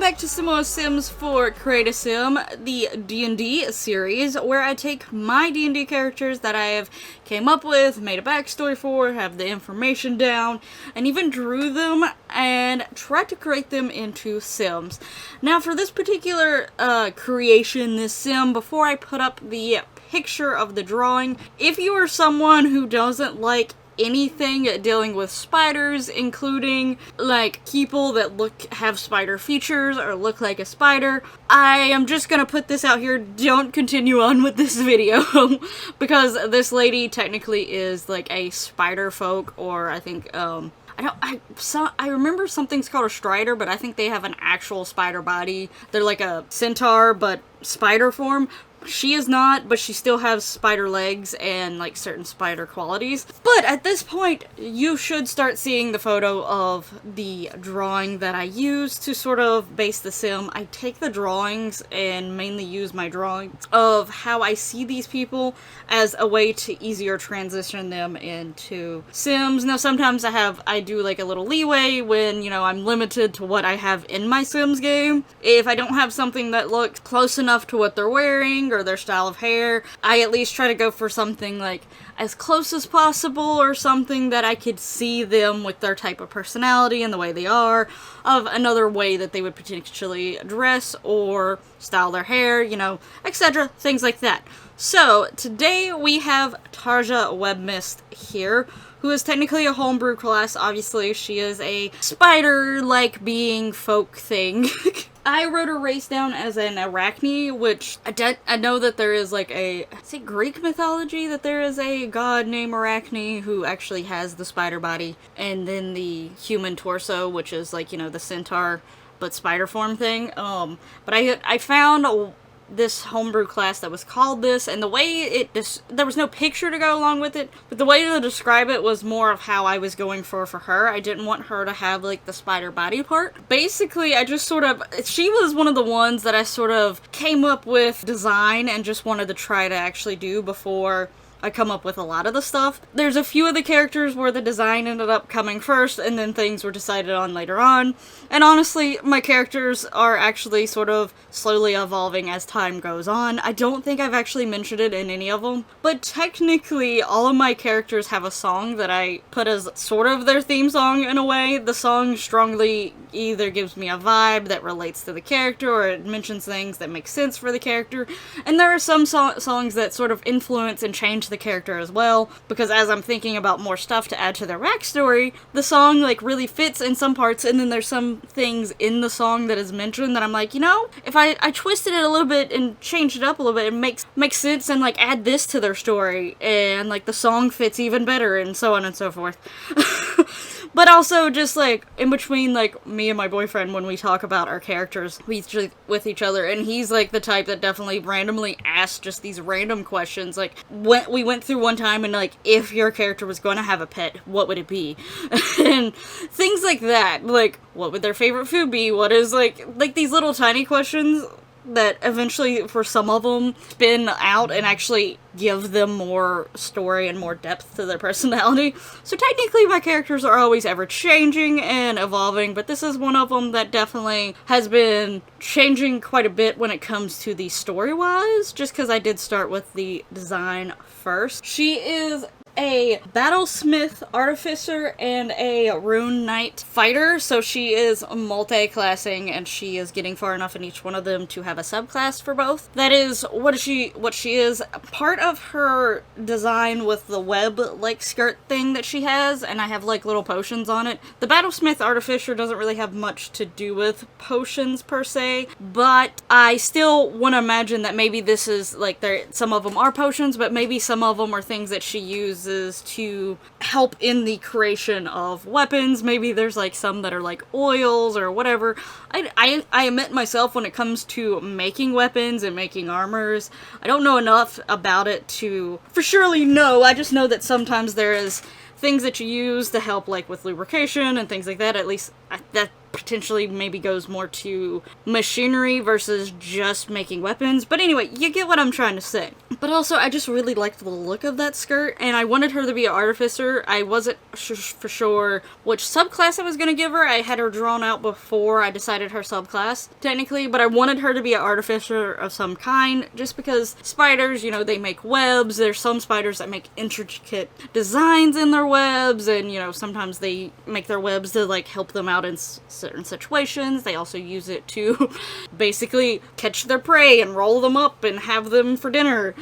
back to some more Sims for Create a Sim, the D&D series, where I take my D&D characters that I have came up with, made a backstory for, have the information down, and even drew them and tried to create them into Sims. Now for this particular creation, this Sim, before I put up the picture of the drawing, if you are someone who doesn't like anything dealing with spiders, including like people that have spider features or look like a spider, I am just gonna put this out here. Don't continue on with this video because this lady technically is like a spider folk, or I think I remember something's called a strider, but I think they have an actual spider body. They're like a centaur but spider form. She is not, but she still has spider legs and like certain spider qualities. But at this point, you should start seeing the photo of the drawing that I use to sort of base the sim. I take the drawings and mainly use my drawings of how I see these people as a way to easier transition them into Sims. Now sometimes I do like a little leeway when, you know, I'm limited to what I have in my Sims game. If I don't have something that looks close enough to what they're wearing or their style of hair, I at least try to go for something like as close as possible, or something that I could see them with their type of personality and the way they are, of another way that they would potentially dress or style their hair, you know, etc. Things like that. So today we have Taja Webmist here, who is technically a homebrew class. Obviously, she is a spider-like being folk thing. I wrote her race down as an Arachne, which I know that there is like is it Greek mythology that there is a god named Arachne who actually has the spider body, and then the human torso, which is like, you know, the centaur but spider form thing. But I found this homebrew class that was called this, and the way there was no picture to go along with it, but the way to describe it was more of how I was going for her. I didn't want her to have like the spider body part. Basically, I just she was one of the ones that I sort of came up with design and just wanted to try to actually do before I come up with a lot of the stuff. There's a few of the characters where the design ended up coming first and then things were decided on later on. And honestly, my characters are actually sort of slowly evolving as time goes on. I don't think I've actually mentioned it in any of them, but technically all of my characters have a song that I put as sort of their theme song in a way. The song strongly either gives me a vibe that relates to the character, or it mentions things that make sense for the character. And there are some songs that sort of influence and change the character as well, because as I'm thinking about more stuff to add to their backstory, the song like really fits in some parts, and then there's some things in the song that is mentioned that I'm like, you know, if I twisted it a little bit and changed it up a little bit, it makes sense, and like add this to their story, and like the song fits even better, and so on and so forth. But also just like in between, like me and my boyfriend, when we talk about our characters with each other, and he's like the type that definitely randomly asks just these random questions, like when we went through one time and like, if your character was going to have a pet, what would it be? And things like that, like what would their favorite food be? What is like these little tiny questions that eventually, for some of them, spin out and actually give them more story and more depth to their personality. So technically my characters are always ever changing and evolving, but this is one of them that definitely has been changing quite a bit when it comes to the story-wise, just because I did start with the design first. She is a battlesmith artificer and a rune knight fighter, so she is multi-classing, and she is getting far enough in each one of them to have a subclass for both. That is what she is. Part of her design with the web like skirt thing that she has, and I have like little potions on it. The battlesmith artificer doesn't really have much to do with potions per se, but I still want to imagine that maybe this is like some of them are potions, but maybe some of them are things that she uses to help in the creation of weapons. Maybe there's like some that are like oils or whatever. I admit myself, when it comes to making weapons and making armors, I don't know enough about it to for surely know. I just know that sometimes there is things that you use to help like with lubrication and things like that. At least potentially maybe goes more to machinery versus just making weapons. But anyway, you get what I'm trying to say. But also, I just really liked the look of that skirt, and I wanted her to be an artificer. I wasn't for sure which subclass I was going to give her. I had her drawn out before I decided her subclass, technically, but I wanted her to be an artificer of some kind, just because spiders, you know, they make webs. There's some spiders that make intricate designs in their webs, and, you know, sometimes they make their webs to, like, help them out in certain situations. They also use it to basically catch their prey and roll them up and have them for dinner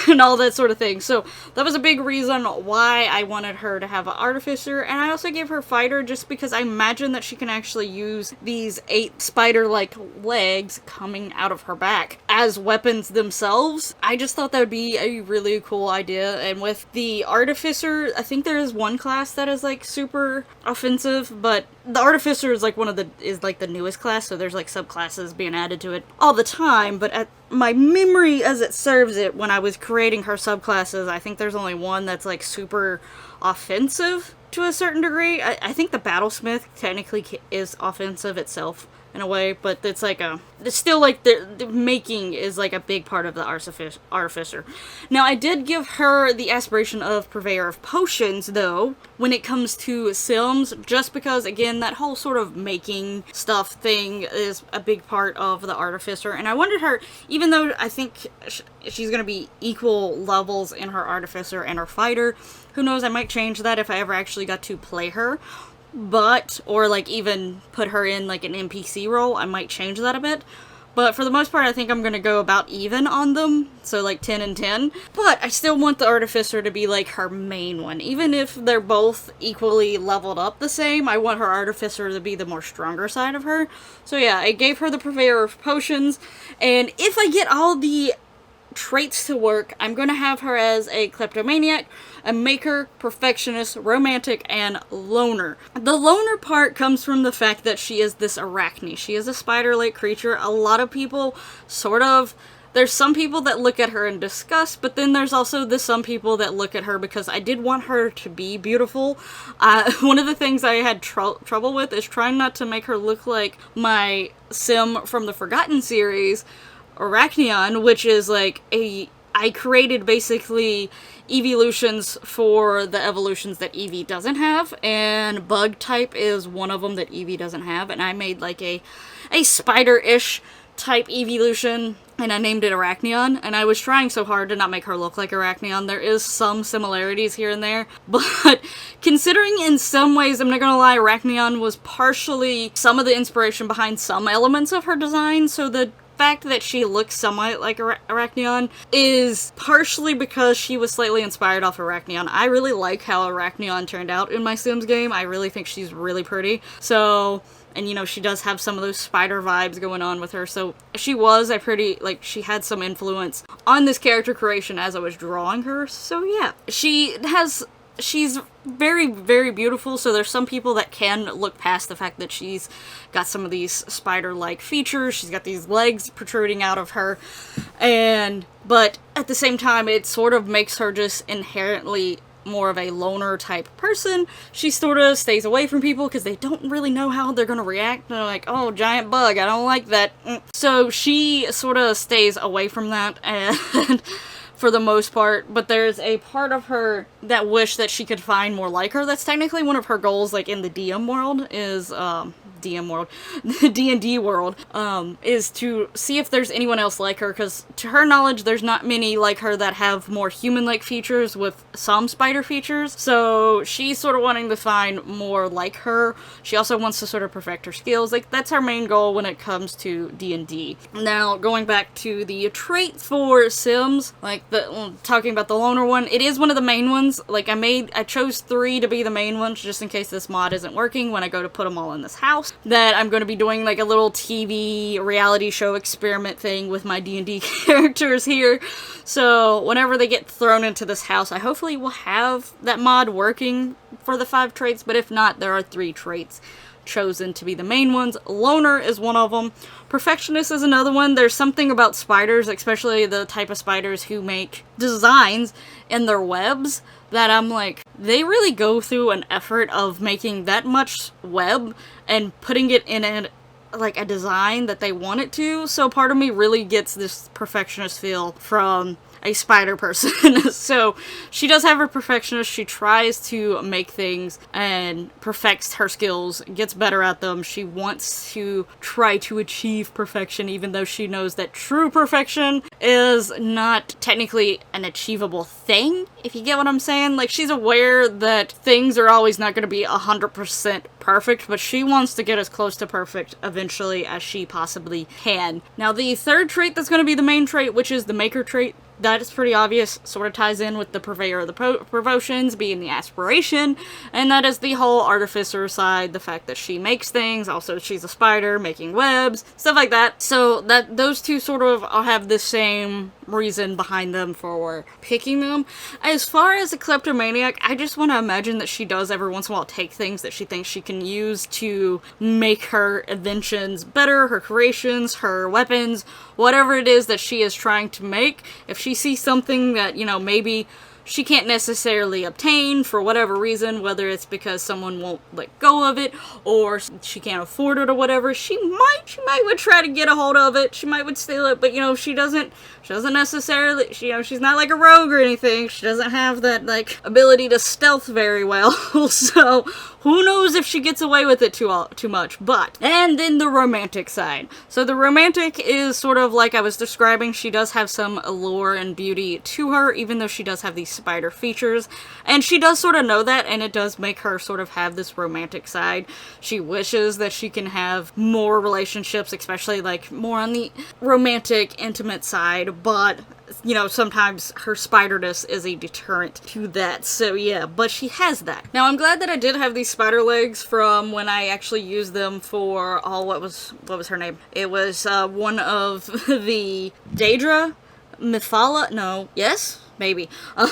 and all that sort of thing. So that was a big reason why I wanted her to have an artificer, and I also gave her fighter just because I imagine that she can actually use these 8 spider-like legs coming out of her back as weapons themselves. I just thought that would be a really cool idea, and with the artificer, I think there is one class that is like super offensive, but the artificer is like the newest class, so there's like subclasses being added to it all the time, but at my memory as it serves it, when I was creating her subclasses, I think there's only one that's like super offensive to a certain degree. I think the battlesmith technically is offensive itself in a way, but it's like it's still like the making is like a big part of the artificer. Now, I did give her the aspiration of purveyor of potions, though, when it comes to Sims, just because, again, that whole sort of making stuff thing is a big part of the artificer, and I wanted her, even though I think she's going to be equal levels in her artificer and her fighter, who knows, I might change that if I ever actually got to play her. But, or like even put her in like an NPC role, I might change that a bit. But for the most part, I think I'm going to go about even on them. So like 10 and 10. But I still want the artificer to be like her main one. Even if they're both equally leveled up the same, I want her artificer to be the more stronger side of her. So yeah, I gave her the purveyor of potions. And if I get all the traits to work, I'm going to have her as a kleptomaniac, a maker, perfectionist, romantic, and loner. The loner part comes from the fact that she is this arachne. She is a spider-like creature. A lot of people there's some people that look at her in disgust, but then there's also some people that look at her because I did want her to be beautiful. One of the things I had trouble with is trying not to make her look like my sim from the Forgotten series, Arachneon, which is like I created basically evolutions for the evolutions that Eevee doesn't have, and bug type is one of them that Eevee doesn't have, and I made like a spider-ish type evolution, and I named it Arachneon, and I was trying so hard to not make her look like Arachneon. There is some similarities here and there, but considering in some ways, I'm not gonna lie, Arachneon was partially some of the inspiration behind some elements of her design, so the fact that she looks somewhat like Arachneon is partially because she was slightly inspired off Arachneon. I really like how Arachneon turned out in my Sims game. I really think she's really pretty. So, and you know, she does have some of those spider vibes going on with her. So she was she had some influence on this character creation as I was drawing her. So yeah, she's very, very beautiful, so there's some people that can look past the fact that she's got some of these spider-like features. She's got these legs protruding out of her, but at the same time, it sort of makes her just inherently more of a loner type person. She sort of stays away from people because they don't really know how they're going to react. They're like, oh, giant bug, I don't like that. So she sort of stays away from that, and for the most part, but there's a part of her that wish that she could find more like her. That's technically one of her goals, like in the DM world, is the D&D world, is to see if there's anyone else like her, because to her knowledge, there's not many like her that have more human-like features with some spider features, so she's sort of wanting to find more like her. She also wants to sort of perfect her skills. Like, that's her main goal when it comes to D&D. Now, going back to the traits for Sims, like, talking about the loner one, it is one of the main ones. Like, I chose 3 to be the main ones, just in case this mod isn't working when I go to put them all in this house, that I'm going to be doing like a little TV reality show experiment thing with my D&D characters here. So whenever they get thrown into this house, I hopefully will have that mod working for the 5 traits, but if not, there are 3 traits chosen to be the main ones. Loner is one of them. Perfectionist is another one. There's something about spiders, especially the type of spiders who make designs in their webs, that I'm like, they really go through an effort of making that much web and putting it in a design that they want it to. So part of me really gets this perfectionist feel from a spider person. So she does have her perfectionist. She tries to make things and perfects her skills, gets better at them. She wants to try to achieve perfection, even though she knows that true perfection is not technically an achievable thing, if you get what I'm saying. Like, she's aware that things are always not going to be 100% perfect, but she wants to get as close to perfect eventually as she possibly can. Now, the third trait that's going to be the main trait, which is the maker trait, that is pretty obvious, sort of ties in with the purveyor of the promotions being the aspiration, and that is the whole artificer side, the fact that she makes things, also she's a spider, making webs, stuff like that. So that those two sort of have the same reason behind them for picking them. As far as a kleptomaniac, I just want to imagine that she does every once in a while take things that she thinks she can use to make her inventions better, her creations, her weapons, whatever it is that she is trying to make. If she sees something that, maybe she can't necessarily obtain for whatever reason, whether it's because someone won't let go of it or she can't afford it or whatever, she might would try to get a hold of it. She might would steal it, but she doesn't necessarily, she's not like a rogue or anything. She doesn't have that ability to stealth very well. So who knows if she gets away with it too much. But, and then the romantic side. So the romantic is sort of like I was describing. She does have some allure and beauty to her, even though she does have these spider features. And she does sort of know that, and it does make her sort of have this romantic side. She wishes that she can have more relationships, especially more on the romantic, intimate side. But sometimes her spiderness is a deterrent to that. So yeah, but she has that. Now, I'm glad that I did have these spider legs from when I actually used them for, what was her name? It was one of the Daedra, Mythala, no, yes? Maybe.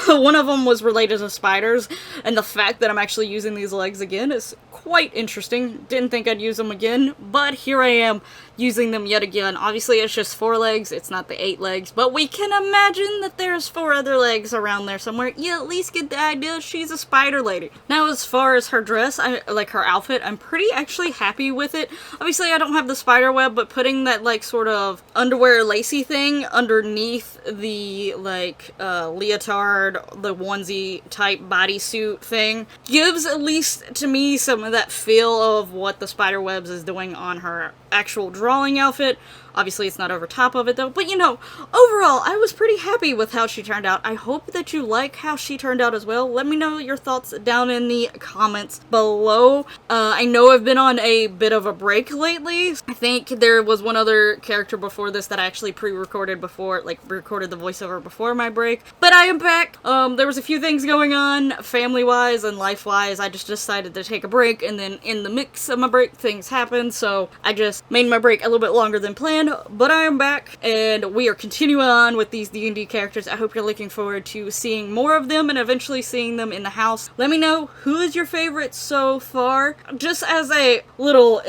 One of them was related to spiders, and the fact that I'm actually using these legs again is quite interesting. Didn't think I'd use them again, but here I am using them yet again. Obviously, it's just 4 legs, it's not the 8 legs, but we can imagine that there's 4 other legs around there somewhere. You at least get the idea she's a spider lady. Now, as far as her dress, her outfit, I'm pretty actually happy with it. Obviously, I don't have the spider web, but putting that sort of underwear lacy thing underneath the leotard, the onesie type bodysuit thing gives, at least to me, some of that feel of what the spider webs is doing on her actual drawing outfit. Obviously, it's not over top of it, though. But, overall, I was pretty happy with how she turned out. I hope that you like how she turned out as well. Let me know your thoughts down in the comments below. I know I've been on a bit of a break lately. I think there was one other character before this that I actually pre-recorded before, recorded the voiceover before my break. But I am back. There was a few things going on, family-wise and life-wise. I just decided to take a break, and then in the mix of my break, things happened. So I just made my break a little bit longer than planned. But I am back, and we are continuing on with these D&D characters. I hope you're looking forward to seeing more of them and eventually seeing them in the house. Let me know who is your favorite so far. Just as a little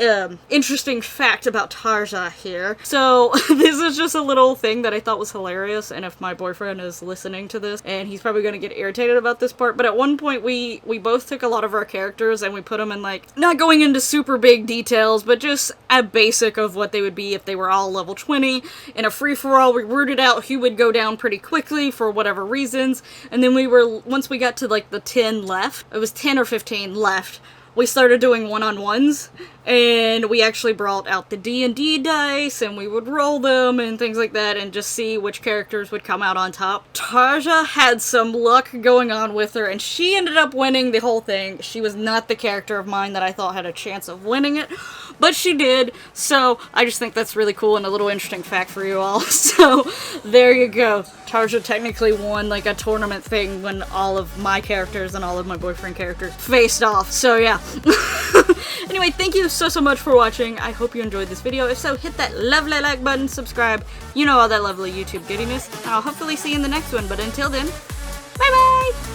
interesting fact about Taja here. So this is just a little thing that I thought was hilarious, and if my boyfriend is listening to this, and he's probably going to get irritated about this part, but at one point we both took a lot of our characters and we put them in not going into super big details, but just a basic of what they would be if they were all level 20. In a free-for-all, we rooted out who would go down pretty quickly for whatever reasons, and then once we got to the 10 left, it was 10 or 15 left, we started doing one-on-ones, and we actually brought out the D&D dice, and we would roll them and things like that, and just see which characters would come out on top. Taja had some luck going on with her, and she ended up winning the whole thing. She was not the character of mine that I thought had a chance of winning it, but she did, so I just think that's really cool and a little interesting fact for you all. So, there you go. Taja technically won a tournament thing when all of my characters and all of my boyfriend characters faced off, so yeah. Anyway, thank you so much for watching. I hope you enjoyed this video. If so, hit that lovely like button, subscribe, all that lovely YouTube goodiness, and I'll hopefully see you in the next one. But until then, bye bye!